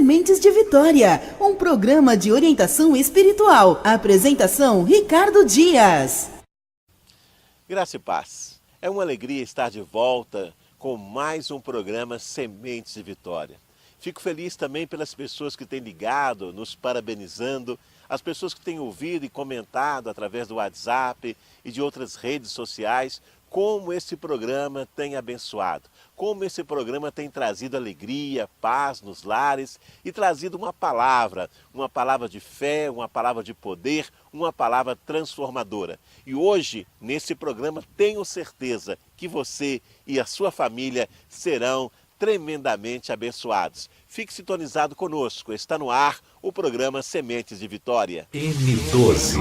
Sementes de Vitória, um programa de orientação espiritual. Apresentação, Ricardo Dias. Graça e paz. É uma alegria estar de volta com mais um programa Sementes de Vitória. Fico feliz também pelas pessoas que têm ligado, nos parabenizando, as pessoas que têm ouvido e comentado através do WhatsApp e de outras redes sociais, como esse programa tem abençoado, como esse programa tem trazido alegria, paz nos lares e trazido uma palavra de fé, uma palavra de poder, uma palavra transformadora. E hoje, nesse programa, tenho certeza que você e a sua família serão tremendamente abençoados. Fique sintonizado conosco, está no ar o programa Sementes de Vitória. M12.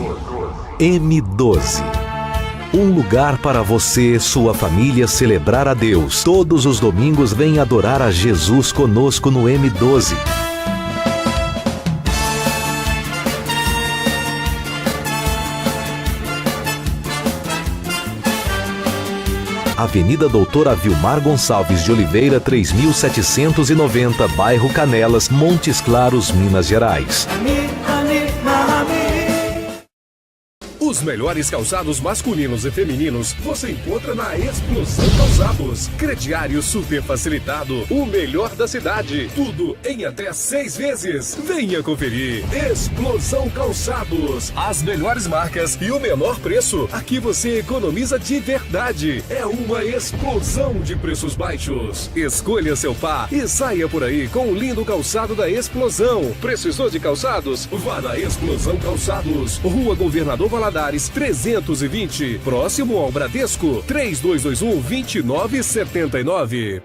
Um lugar para você e sua família celebrar a Deus. Todos os domingos vem adorar a Jesus conosco no M12. Avenida Doutora Vilmar Gonçalves de Oliveira, 3790, bairro Canelas, Montes Claros, Minas Gerais. Os melhores calçados masculinos e femininos você encontra na Explosão Calçados. Crediário super facilitado, o melhor da cidade. Tudo em até 6 vezes. Venha conferir. Explosão Calçados. As melhores marcas e o menor preço. Aqui você economiza de verdade. É uma explosão de preços baixos. Escolha seu par e saia por aí com o lindo calçado da Explosão. Precisou de calçados? Vá na Explosão Calçados. Rua Governador Valadares 320, próximo ao Bradesco, 3221-2979.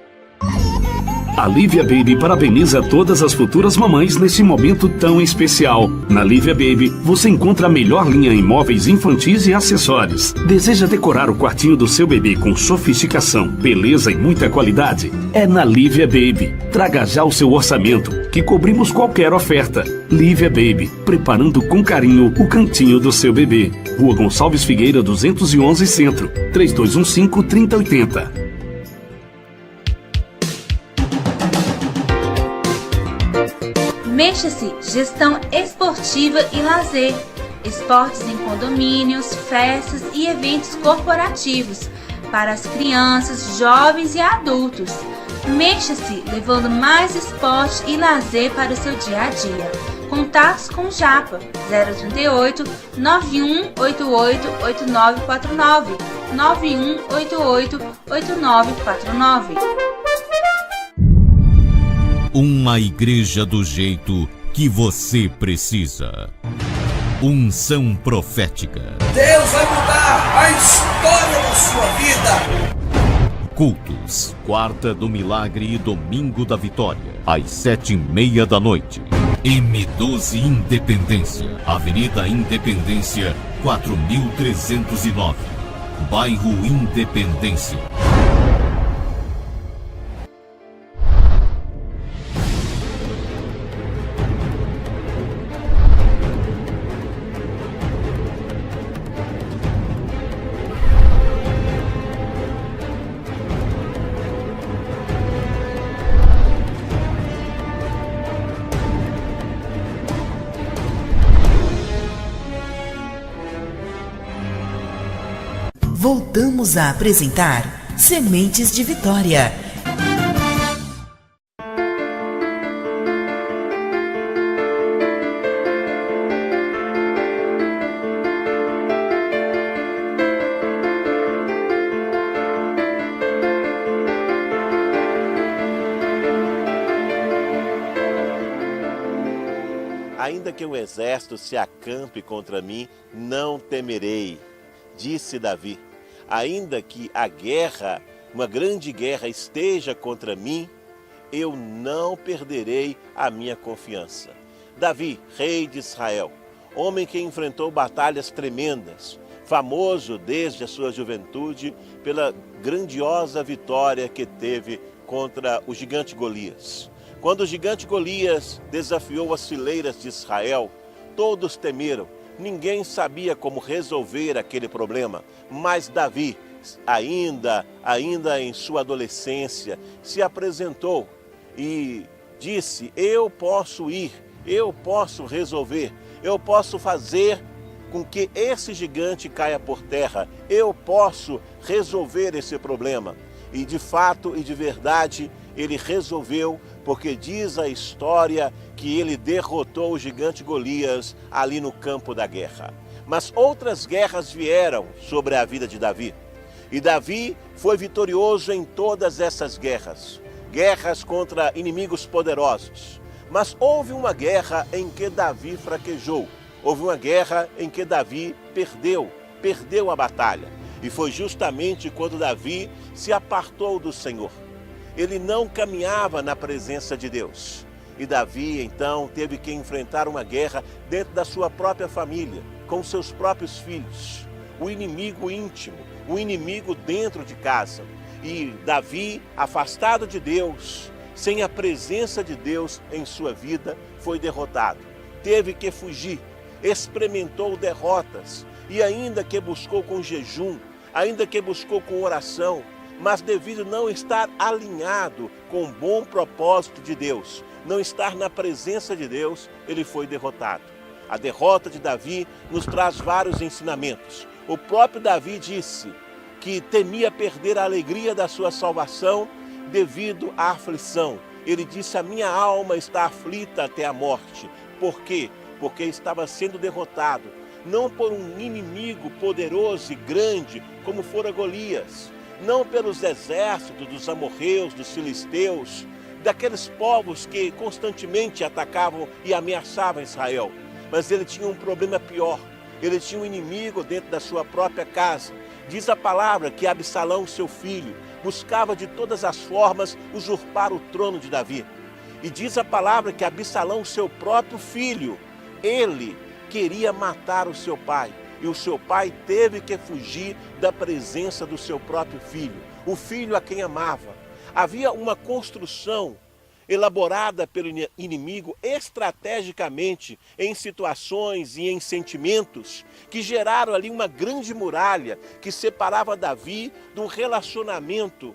A Lívia Baby parabeniza todas as futuras mamães nesse momento tão especial. Na Lívia Baby, você encontra a melhor linha em móveis infantis e acessórios. Deseja decorar o quartinho do seu bebê com sofisticação, beleza e muita qualidade? É na Lívia Baby. Traga já o seu orçamento, que cobrimos qualquer oferta. Lívia Baby, preparando com carinho o cantinho do seu bebê. Rua Gonçalves Figueira, 211 Centro, 3215-3080. Mexa-se Gestão Esportiva e Lazer, esportes em condomínios, festas e eventos corporativos para as crianças, jovens e adultos. Mexa-se levando mais esporte e lazer para o seu dia a dia. Contatos com Japa 038 9188 8949 9188 8949. Uma igreja do jeito que você precisa. Unção profética. Deus vai mudar a história da sua vida. Cultos, quarta do milagre e domingo da vitória, às 7:30 da noite. M12 Independência, Avenida Independência, 4309, bairro Independência. Voltamos a apresentar Sementes de Vitória. Ainda que o exército se acampe contra mim, não temerei, disse Davi. Ainda que a guerra, uma grande guerra esteja contra mim, eu não perderei a minha confiança. Davi, rei de Israel, homem que enfrentou batalhas tremendas, famoso desde a sua juventude pela grandiosa vitória que teve contra o gigante Golias. Quando o gigante Golias desafiou as fileiras de Israel, todos temeram. Ninguém sabia como resolver aquele problema, mas Davi, ainda em sua adolescência, se apresentou e disse: eu posso ir, eu posso resolver, eu posso fazer com que esse gigante caia por terra, eu posso resolver esse problema. E de fato e de verdade ele resolveu, porque diz a história que ele derrotou o gigante Golias ali no campo da guerra. Mas outras guerras vieram sobre a vida de Davi. E Davi foi vitorioso em todas essas guerras. Guerras contra inimigos poderosos. Mas houve uma guerra em que Davi fraquejou. Houve uma guerra em que Davi perdeu a batalha. E foi justamente quando Davi se apartou do Senhor. Ele não caminhava na presença de Deus. E Davi, então, teve que enfrentar uma guerra dentro da sua própria família, com seus próprios filhos. O inimigo íntimo, o inimigo dentro de casa. E Davi, afastado de Deus, sem a presença de Deus em sua vida, foi derrotado. Teve que fugir, experimentou derrotas e ainda que buscou com jejum, ainda que buscou com oração, mas devido não estar alinhado com o bom propósito de Deus, não estar na presença de Deus, ele foi derrotado. A derrota de Davi nos traz vários ensinamentos. O próprio Davi disse que temia perder a alegria da sua salvação devido à aflição. Ele disse: a minha alma está aflita até a morte. Por quê? Porque estava sendo derrotado, não por um inimigo poderoso e grande como fora Golias, não pelos exércitos dos amorreus, dos filisteus, daqueles povos que constantemente atacavam e ameaçavam Israel. Mas ele tinha um problema pior. Ele tinha um inimigo dentro da sua própria casa. Diz a palavra que Absalão, seu filho, buscava de todas as formas usurpar o trono de Davi. E diz a palavra que Absalão, seu próprio filho, ele queria matar o seu pai. E o seu pai teve que fugir da presença do seu próprio filho, o filho a quem amava. Havia uma construção elaborada pelo inimigo estrategicamente em situações e em sentimentos que geraram ali uma grande muralha que separava Davi de um relacionamento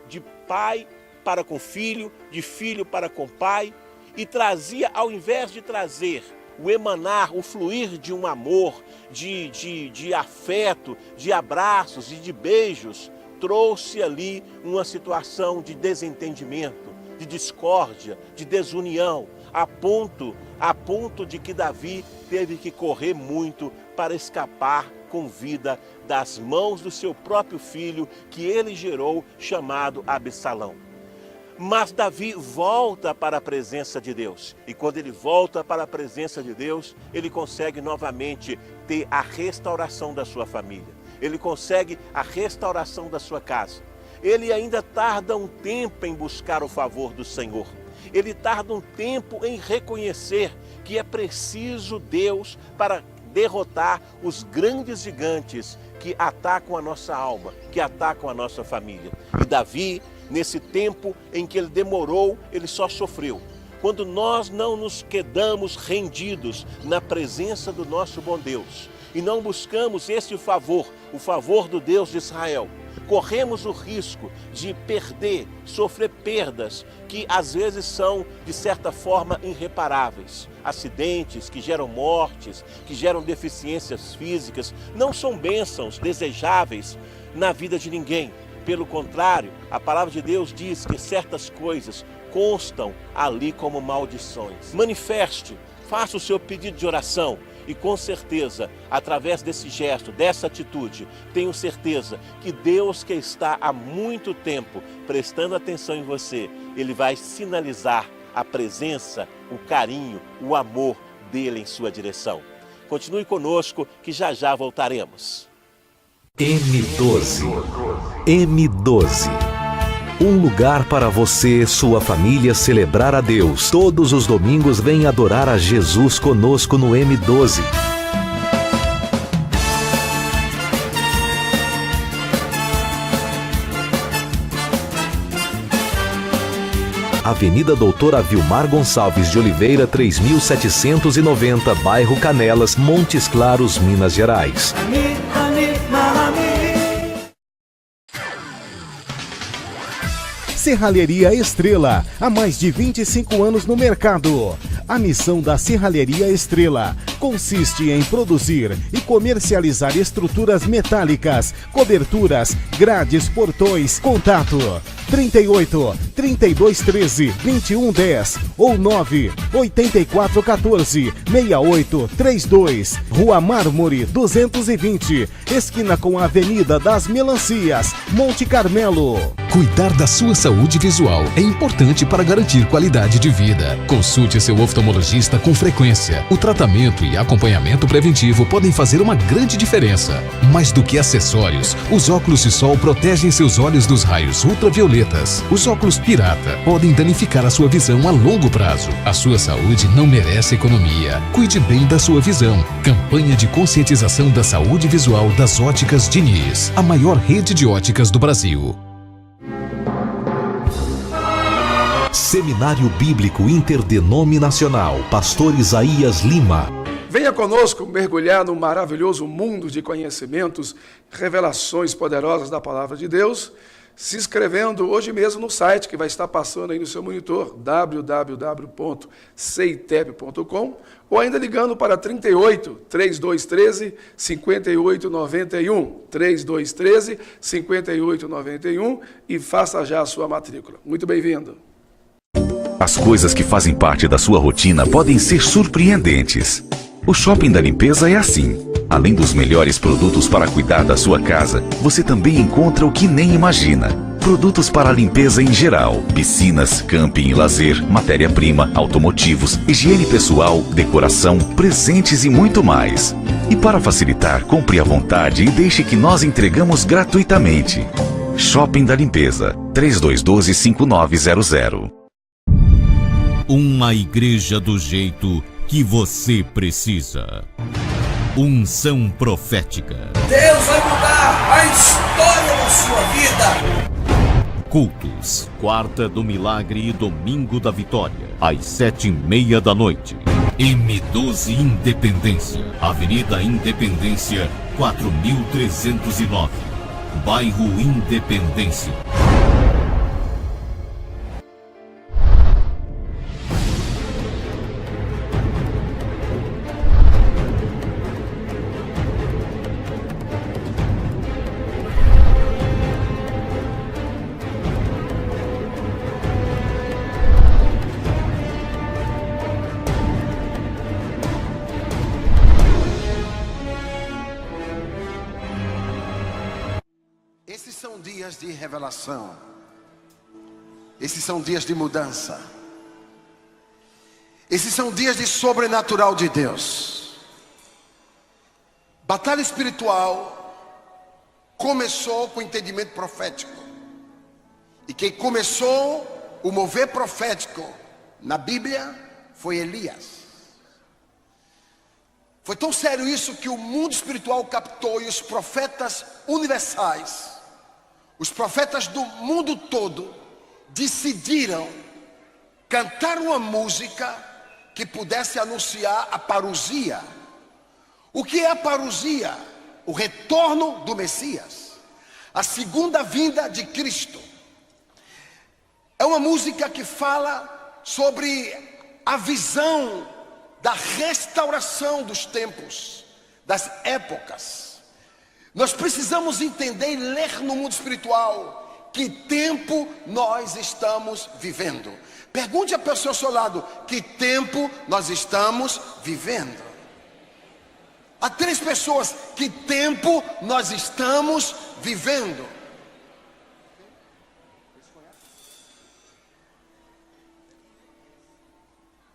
de pai para com filho, de filho para com pai, e trazia, ao invés de trazer o emanar, o fluir de um amor, de afeto, de abraços e de beijos, trouxe ali uma situação de desentendimento, de discórdia, de desunião, a ponto de que Davi teve que correr muito para escapar com vida das mãos do seu próprio filho, que ele gerou, chamado Absalão. Mas Davi volta para a presença de Deus. E quando ele volta para a presença de Deus, ele consegue novamente ter a restauração da sua família. Ele consegue a restauração da sua casa. Ele ainda tarda um tempo em buscar o favor do Senhor. Ele tarda um tempo em reconhecer que é preciso Deus para derrotar os grandes gigantes que atacam a nossa alma, que atacam a nossa família. E Davi, nesse tempo em que ele demorou, ele só sofreu. Quando nós não nos quedamos rendidos na presença do nosso bom Deus e não buscamos esse favor, o favor do Deus de Israel, corremos o risco de perder, sofrer perdas que às vezes são, de certa forma, irreparáveis. Acidentes que geram mortes, que geram deficiências físicas, não são bênçãos desejáveis na vida de ninguém. Pelo contrário, a palavra de Deus diz que certas coisas constam ali como maldições. Manifeste, faça o seu pedido de oração e com certeza, através desse gesto, dessa atitude, tenho certeza que Deus, que está há muito tempo prestando atenção em você, Ele vai sinalizar a presença, o carinho, o amor dele em sua direção. Continue conosco que já já voltaremos. M12. M12. Um lugar para você e sua família celebrar a Deus. Todos os domingos vem adorar a Jesus conosco no M12. Avenida Doutora Vilmar Gonçalves de Oliveira, 3790, bairro Canelas, Montes Claros, Minas Gerais. Serralheria Estrela, há mais de 25 anos no mercado. A missão da Serralheria Estrela consiste em produzir e comercializar estruturas metálicas, coberturas, grades, portões. Contato 38 3213 2110 ou 9 8414 6832, Rua Mármore 220, esquina com a Avenida das Melancias, Monte Carmelo. Cuidar da sua saúde visual é importante para garantir qualidade de vida. Consulte seu oftalmologista com frequência. O tratamento e acompanhamento preventivo podem fazer uma grande diferença. Mais do que acessórios, os óculos de sol protegem seus olhos dos raios ultravioletas. Os óculos pirata podem danificar a sua visão a longo prazo. A sua saúde não merece economia. Cuide bem da sua visão. Campanha de conscientização da saúde visual das Óticas Diniz, a maior rede de óticas do Brasil. Seminário Bíblico Interdenominacional, Pastor Isaías Lima. Venha conosco mergulhar no maravilhoso mundo de conhecimentos, revelações poderosas da Palavra de Deus, se inscrevendo hoje mesmo no site que vai estar passando aí no seu monitor, www.ceitep.com, ou ainda ligando para 38 3213 5891, 3213 5891 e faça já a sua matrícula. Muito bem-vindo. As coisas que fazem parte da sua rotina podem ser surpreendentes. O Shopping da Limpeza é assim. Além dos melhores produtos para cuidar da sua casa, você também encontra o que nem imagina. Produtos para a limpeza em geral, piscinas, camping e lazer, matéria-prima, automotivos, higiene pessoal, decoração, presentes e muito mais. E para facilitar, compre à vontade e deixe que nós entregamos gratuitamente. Shopping da Limpeza, 3212-5900. Uma igreja do jeito que você precisa. Unção profética. Deus vai mudar a história da sua vida. Cultos, quarta do milagre e domingo da vitória, às 7:30 da noite. M12 Independência, Avenida Independência, 4309, bairro Independência. Esses são dias de revelação. Esses são dias de mudança. Esses são dias de sobrenatural de Deus. Batalha espiritual começou com o entendimento profético. E quem começou o mover profético na Bíblia foi Elias. Foi tão sério isso que o mundo espiritual captou e os profetas universais, os profetas do mundo todo, decidiram cantar uma música que pudesse anunciar a parousia. O que é a parousia? O retorno do Messias, a segunda vinda de Cristo. É uma música que fala sobre a visão da restauração dos tempos, das épocas. Nós precisamos entender e ler no mundo espiritual que tempo nós estamos vivendo. Pergunte à pessoa ao seu lado, que tempo nós estamos vivendo? Há 3 pessoas, que tempo nós estamos vivendo?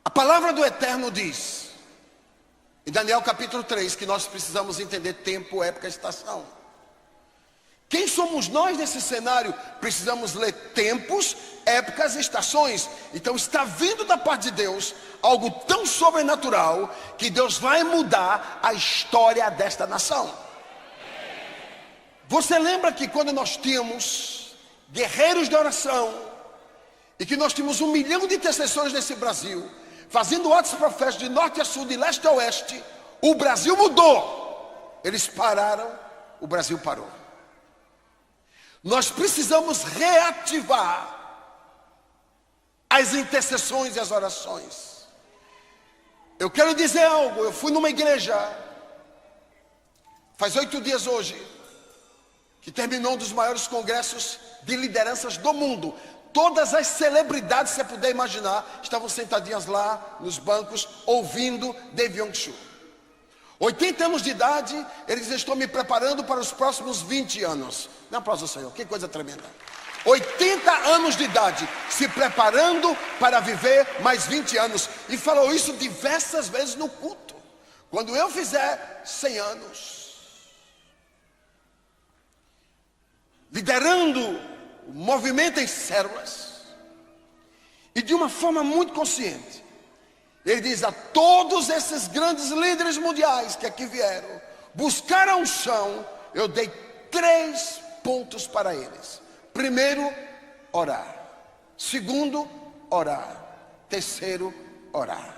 A palavra do Eterno diz, em Daniel capítulo 3, que nós precisamos entender tempo, época e estação. Quem somos nós nesse cenário? Precisamos ler tempos, épocas e estações. Então está vindo da parte de Deus algo tão sobrenatural que Deus vai mudar a história desta nação. Você lembra que quando nós tínhamos guerreiros de oração e que nós tínhamos 1 milhão de intercessores nesse Brasil, fazendo atos proféticos de norte a sul, de leste a oeste, o Brasil mudou. Eles pararam, o Brasil parou. Nós precisamos reativar as intercessões e as orações. Eu quero dizer algo. Eu fui numa igreja, faz 8 dias hoje, que terminou um dos maiores congressos de lideranças do mundo. Todas as celebridades que você puder imaginar estavam sentadinhas lá nos bancos ouvindo Dave Young-Shu. 80 anos de idade, eles estão me preparando para os próximos 20 anos. Não aplauso ao Senhor, que coisa tremenda. 80 anos de idade, se preparando para viver mais 20 anos. E falou isso diversas vezes no culto. Quando eu fizer 100 anos, liderando o movimento em células, e de uma forma muito consciente, ele diz a todos esses grandes líderes mundiais que aqui vieram buscar a unção, eu dei 3 pontos para eles. Primeiro, orar. Segundo, orar. Terceiro, orar.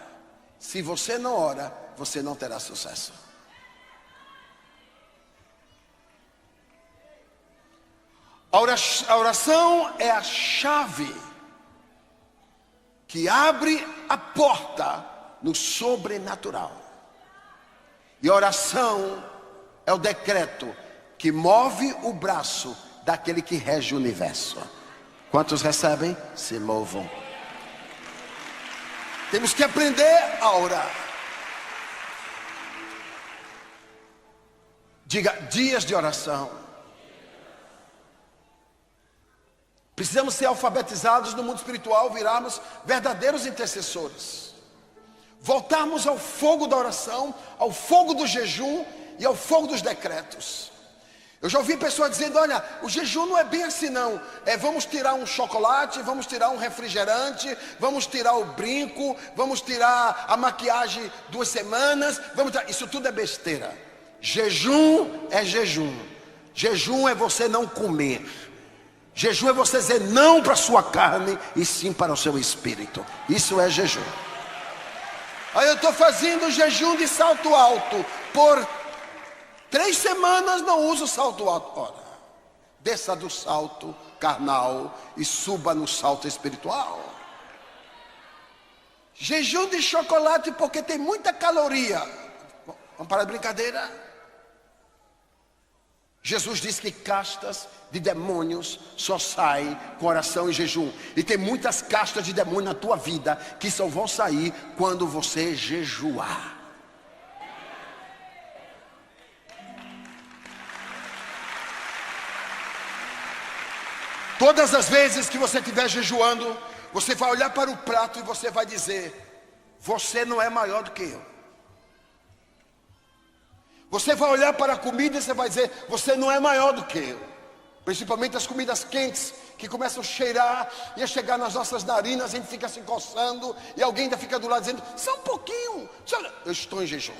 Se você não ora, você não terá sucesso. A oração é a chave que abre a porta no sobrenatural. E a oração é o decreto que move o braço daquele que rege o universo. Quantos recebem? Se movam. Temos que aprender a orar. Diga, dias de oração. Precisamos ser alfabetizados no mundo espiritual, virarmos verdadeiros intercessores. Voltarmos ao fogo da oração, ao fogo do jejum e ao fogo dos decretos. Eu já ouvi pessoas dizendo, olha, o jejum não é bem assim não. Vamos tirar um chocolate, vamos tirar um refrigerante, vamos tirar o brinco, vamos tirar a maquiagem 2 semanas, isso tudo é besteira. Jejum é jejum. Jejum é você não comer. Jejum é você dizer não para a sua carne e sim para o seu espírito. Isso é jejum. Aí eu estou fazendo jejum de salto alto. Por 3 semanas não uso salto alto. Ora, desça do salto carnal e suba no salto espiritual. Jejum de chocolate porque tem muita caloria. Vamos parar de brincadeira? Jesus disse que castas de demônios só saem com oração e jejum. E tem muitas castas de demônio na tua vida que só vão sair quando você jejuar. Todas as vezes que você estiver jejuando, você vai olhar para o prato e você vai dizer, você não é maior do que eu. Você vai olhar para a comida e você vai dizer, você não é maior do que eu. Principalmente as comidas quentes, que começam a cheirar e a chegar nas nossas narinas, a gente fica se coçando, e alguém ainda fica do lado dizendo, só um pouquinho. Eu estou em jejum.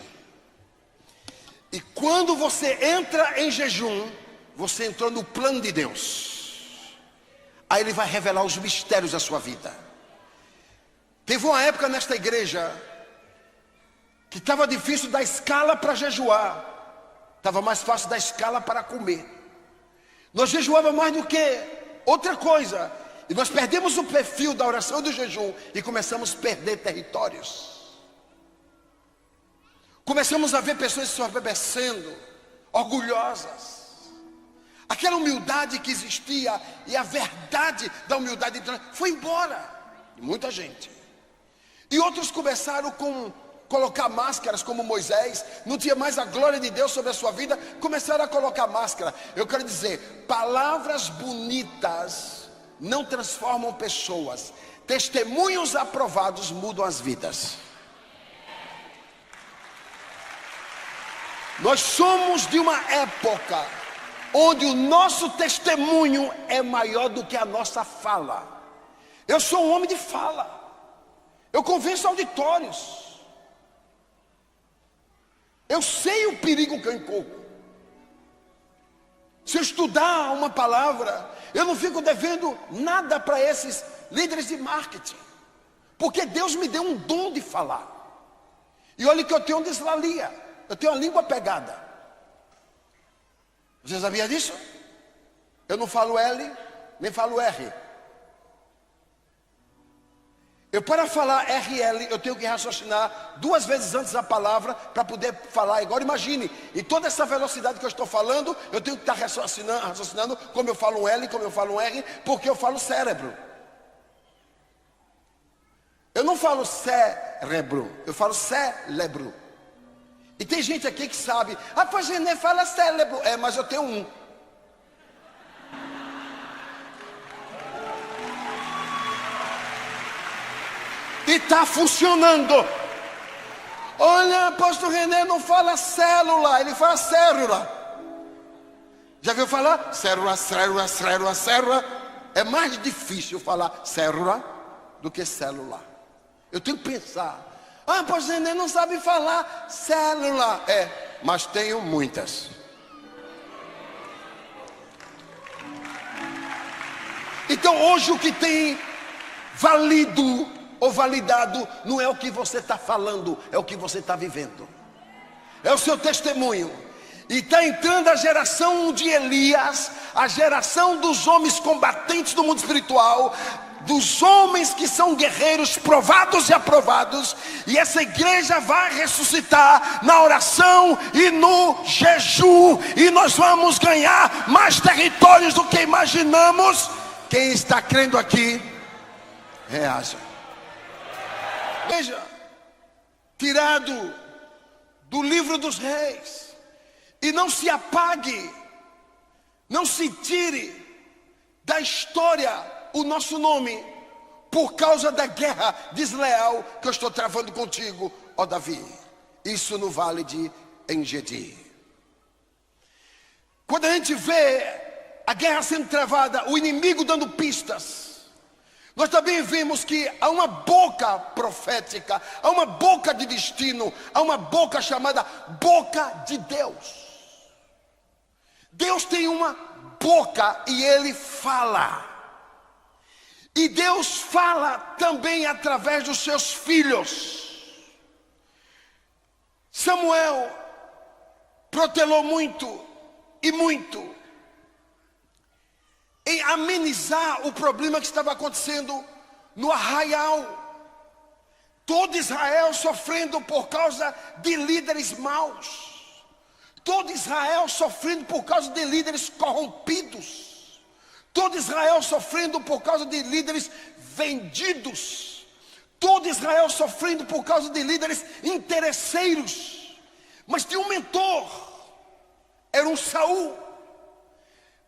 E quando você entra em jejum, você entrou no plano de Deus. Aí Ele vai revelar os mistérios da sua vida. Teve uma época nesta igreja que estava difícil da escala para jejuar. Estava mais fácil da escala para comer. Nós jejuávamos mais do que outra coisa. E nós perdemos o perfil da oração e do jejum. E começamos a perder territórios. Começamos a ver pessoas se ensoberbecendo, orgulhosas. Aquela humildade que existia e a verdade da humildade foi embora. De muita gente. E outros começaram com colocar máscaras como Moisés, não tinha mais a glória de Deus sobre a sua vida, começaram a colocar máscara. Eu quero dizer, palavras bonitas não transformam pessoas, testemunhos aprovados mudam as vidas. Nós somos de uma época onde o nosso testemunho é maior do que a nossa fala. Eu sou um homem de fala, eu convenço auditórios. Eu sei o perigo que eu incorro. Se eu estudar uma palavra, eu não fico devendo nada para esses líderes de marketing. Porque Deus me deu um dom de falar. E olha que eu tenho dislalia. Eu tenho a língua pegada. Você sabia disso? Eu não falo L, nem falo R. Eu, para falar RL, eu tenho que raciocinar 2 vezes antes a palavra para poder falar. Agora imagine, em toda essa velocidade que eu estou falando, eu tenho que estar raciocinando como eu falo um L, como eu falo um R, porque eu falo cérebro. Eu não falo cérebro, eu falo cérebro. E tem gente aqui que sabe, pois René fala cérebro. Mas eu tenho um. E está funcionando. Olha, apóstolo René não fala célula, ele fala célula. Já viu falar? Célula. É mais difícil falar célula do que célula. Eu tenho que pensar. Apóstolo René não sabe falar célula. Mas tenho muitas. Então hoje o que tem valido ou validado não é o que você está falando, é o que você está vivendo, é o seu testemunho. E está entrando a geração de Elias, a geração dos homens combatentes do mundo espiritual, dos homens que são guerreiros provados e aprovados. E essa igreja vai ressuscitar na oração e no jejum, e nós vamos ganhar mais territórios do que imaginamos. Quem está crendo aqui, reaja. Veja, tirado do livro dos reis, e não se apague, não se tire da história o nosso nome, por causa da guerra desleal que eu estou travando contigo, ó Davi. Isso no vale de Engedi. Quando a gente vê a guerra sendo travada, o inimigo dando pistas, nós também vimos que há uma boca profética, há uma boca de destino, há uma boca chamada boca de Deus. Deus tem uma boca e Ele fala. E Deus fala também através dos seus filhos. Samuel protelou muito e muito em amenizar o problema que estava acontecendo no arraial. Todo Israel sofrendo por causa de líderes maus. Todo Israel sofrendo por causa de líderes corrompidos. Todo Israel sofrendo por causa de líderes vendidos. Todo Israel sofrendo por causa de líderes interesseiros. Mas tinha um mentor, era um Saul.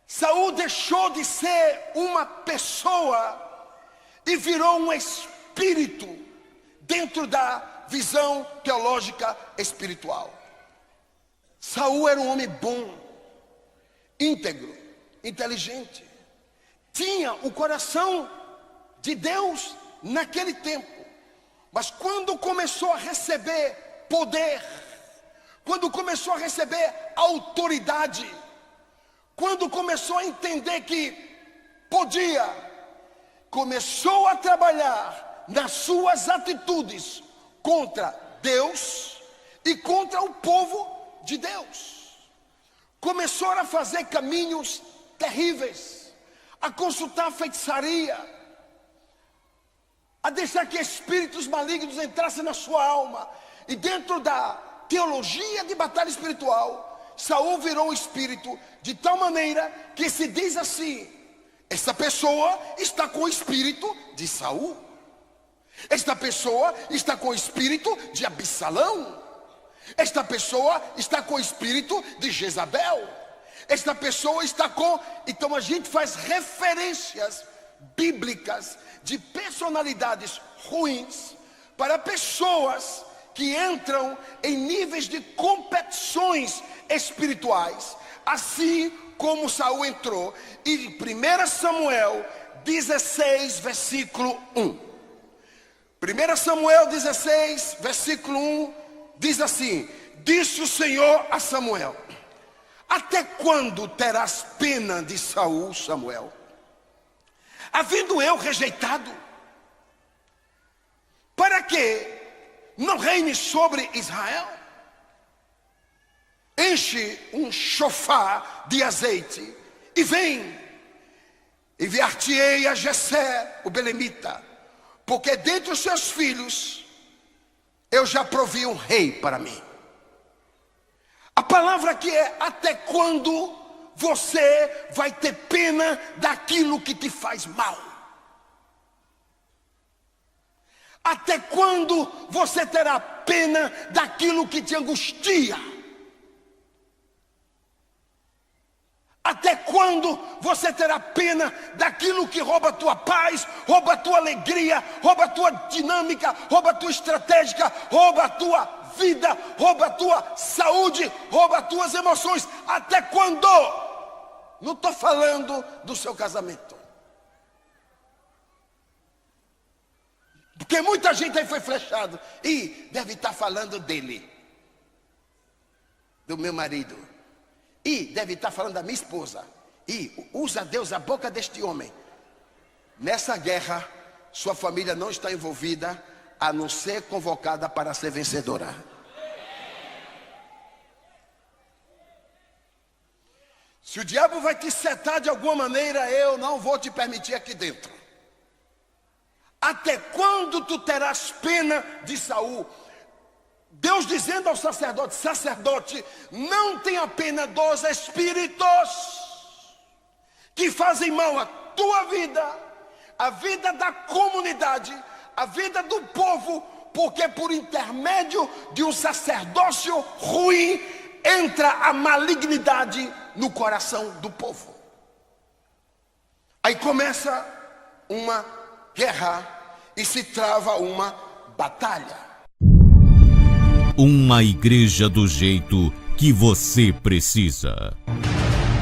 Saul deixou de ser uma pessoa e virou um espírito dentro da visão teológica espiritual. Saul era um homem bom, íntegro, inteligente. Tinha o coração de Deus naquele tempo. Mas quando começou a receber poder, quando começou a receber autoridade, quando começou a entender que podia, começou a trabalhar nas suas atitudes contra Deus e contra o povo de Deus. Começou a fazer caminhos terríveis, a consultar feitiçaria, a deixar que espíritos malignos entrassem na sua alma. E dentro da teologia de batalha espiritual, Saul virou um espírito de tal maneira que se diz assim: esta pessoa está com o espírito de Saul. Esta pessoa está com o espírito de Absalão. Esta pessoa está com o espírito de Jezabel. Esta pessoa está com... Então a gente faz referências bíblicas de personalidades ruins para pessoas que entram em níveis de competições espirituais, assim como Saul entrou. E 1 Samuel 16, versículo 1. 1 Samuel 16, versículo 1, diz assim: disse o Senhor a Samuel: até quando terás pena de Saul, Samuel? Havendo eu rejeitado, para que não reine sobre Israel? Enche um chofar de azeite e vem, enviar-te-ei a Jessé, o belemita, Porque dentre os seus filhos, eu já provi um rei para mim. A palavra aqui é: até quando você vai ter pena daquilo que te faz mal? Até quando você terá pena daquilo que te angustia? Até quando você terá pena daquilo que rouba a tua paz, rouba a tua alegria, rouba a tua dinâmica, rouba a tua estratégia, rouba a tua vida, rouba a tua saúde, rouba as tuas emoções? Até quando? Não estou falando do seu casamento. Porque muita gente aí foi flechado e deve estar falando dele, do meu marido, e deve estar falando da minha esposa, e usa Deus a boca deste homem. Nessa guerra, sua família não está envolvida, a não ser convocada para ser vencedora. Se o diabo vai te setar de alguma maneira, eu não vou te permitir aqui dentro. Até quando tu terás pena de Saul? Deus dizendo ao sacerdote: sacerdote, não tenha pena dos espíritos que fazem mal à tua vida, à vida da comunidade, à vida do povo, porque por intermédio de um sacerdócio ruim entra a malignidade no coração do povo. Aí começa uma guerra e se trava uma batalha. Uma igreja do jeito que você precisa.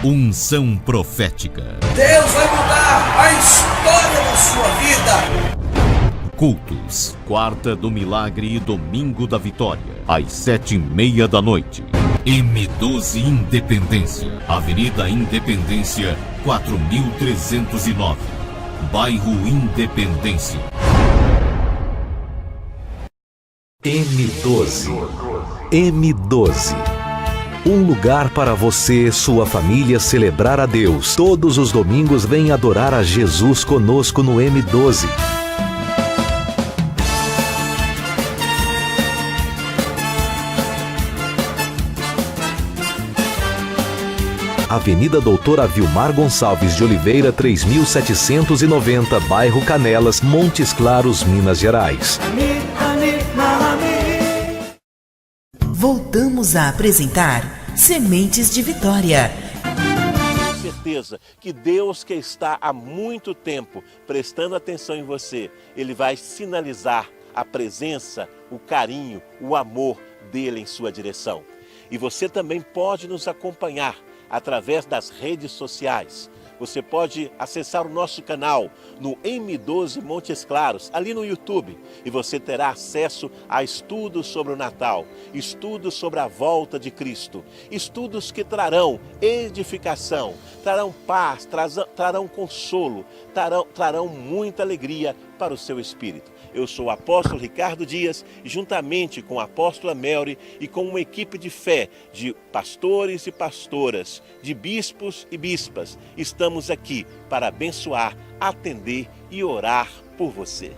Unção profética. Deus vai mudar a história da sua vida. Cultos, quarta do milagre e domingo da vitória, às 7:30 da noite. M12 Independência, Avenida Independência, 4309, bairro Independência. M12. M12. Um lugar para você e sua família celebrar a Deus. Todos os domingos vem adorar a Jesus conosco no M12. Avenida Doutora Vilmar Gonçalves de Oliveira, 3790, bairro Canelas, Montes Claros, Minas Gerais. Voltamos a apresentar Sementes de Vitória. Certeza que Deus, que está há muito tempo prestando atenção em você, Ele vai sinalizar a presença, o carinho, o amor dele em sua direção. E você também pode nos acompanhar através das redes sociais. Você pode acessar o nosso canal no M12 Montes Claros, ali no YouTube, e você terá acesso a estudos sobre o Natal, estudos sobre a volta de Cristo, estudos que trarão edificação, trarão paz, trarão consolo, trarão muita alegria para o seu espírito. Eu sou o apóstolo Ricardo Dias, juntamente com a apóstola Melry e com uma equipe de fé, de pastores e pastoras, de bispos e bispas, estamos aqui para abençoar, atender e orar por você.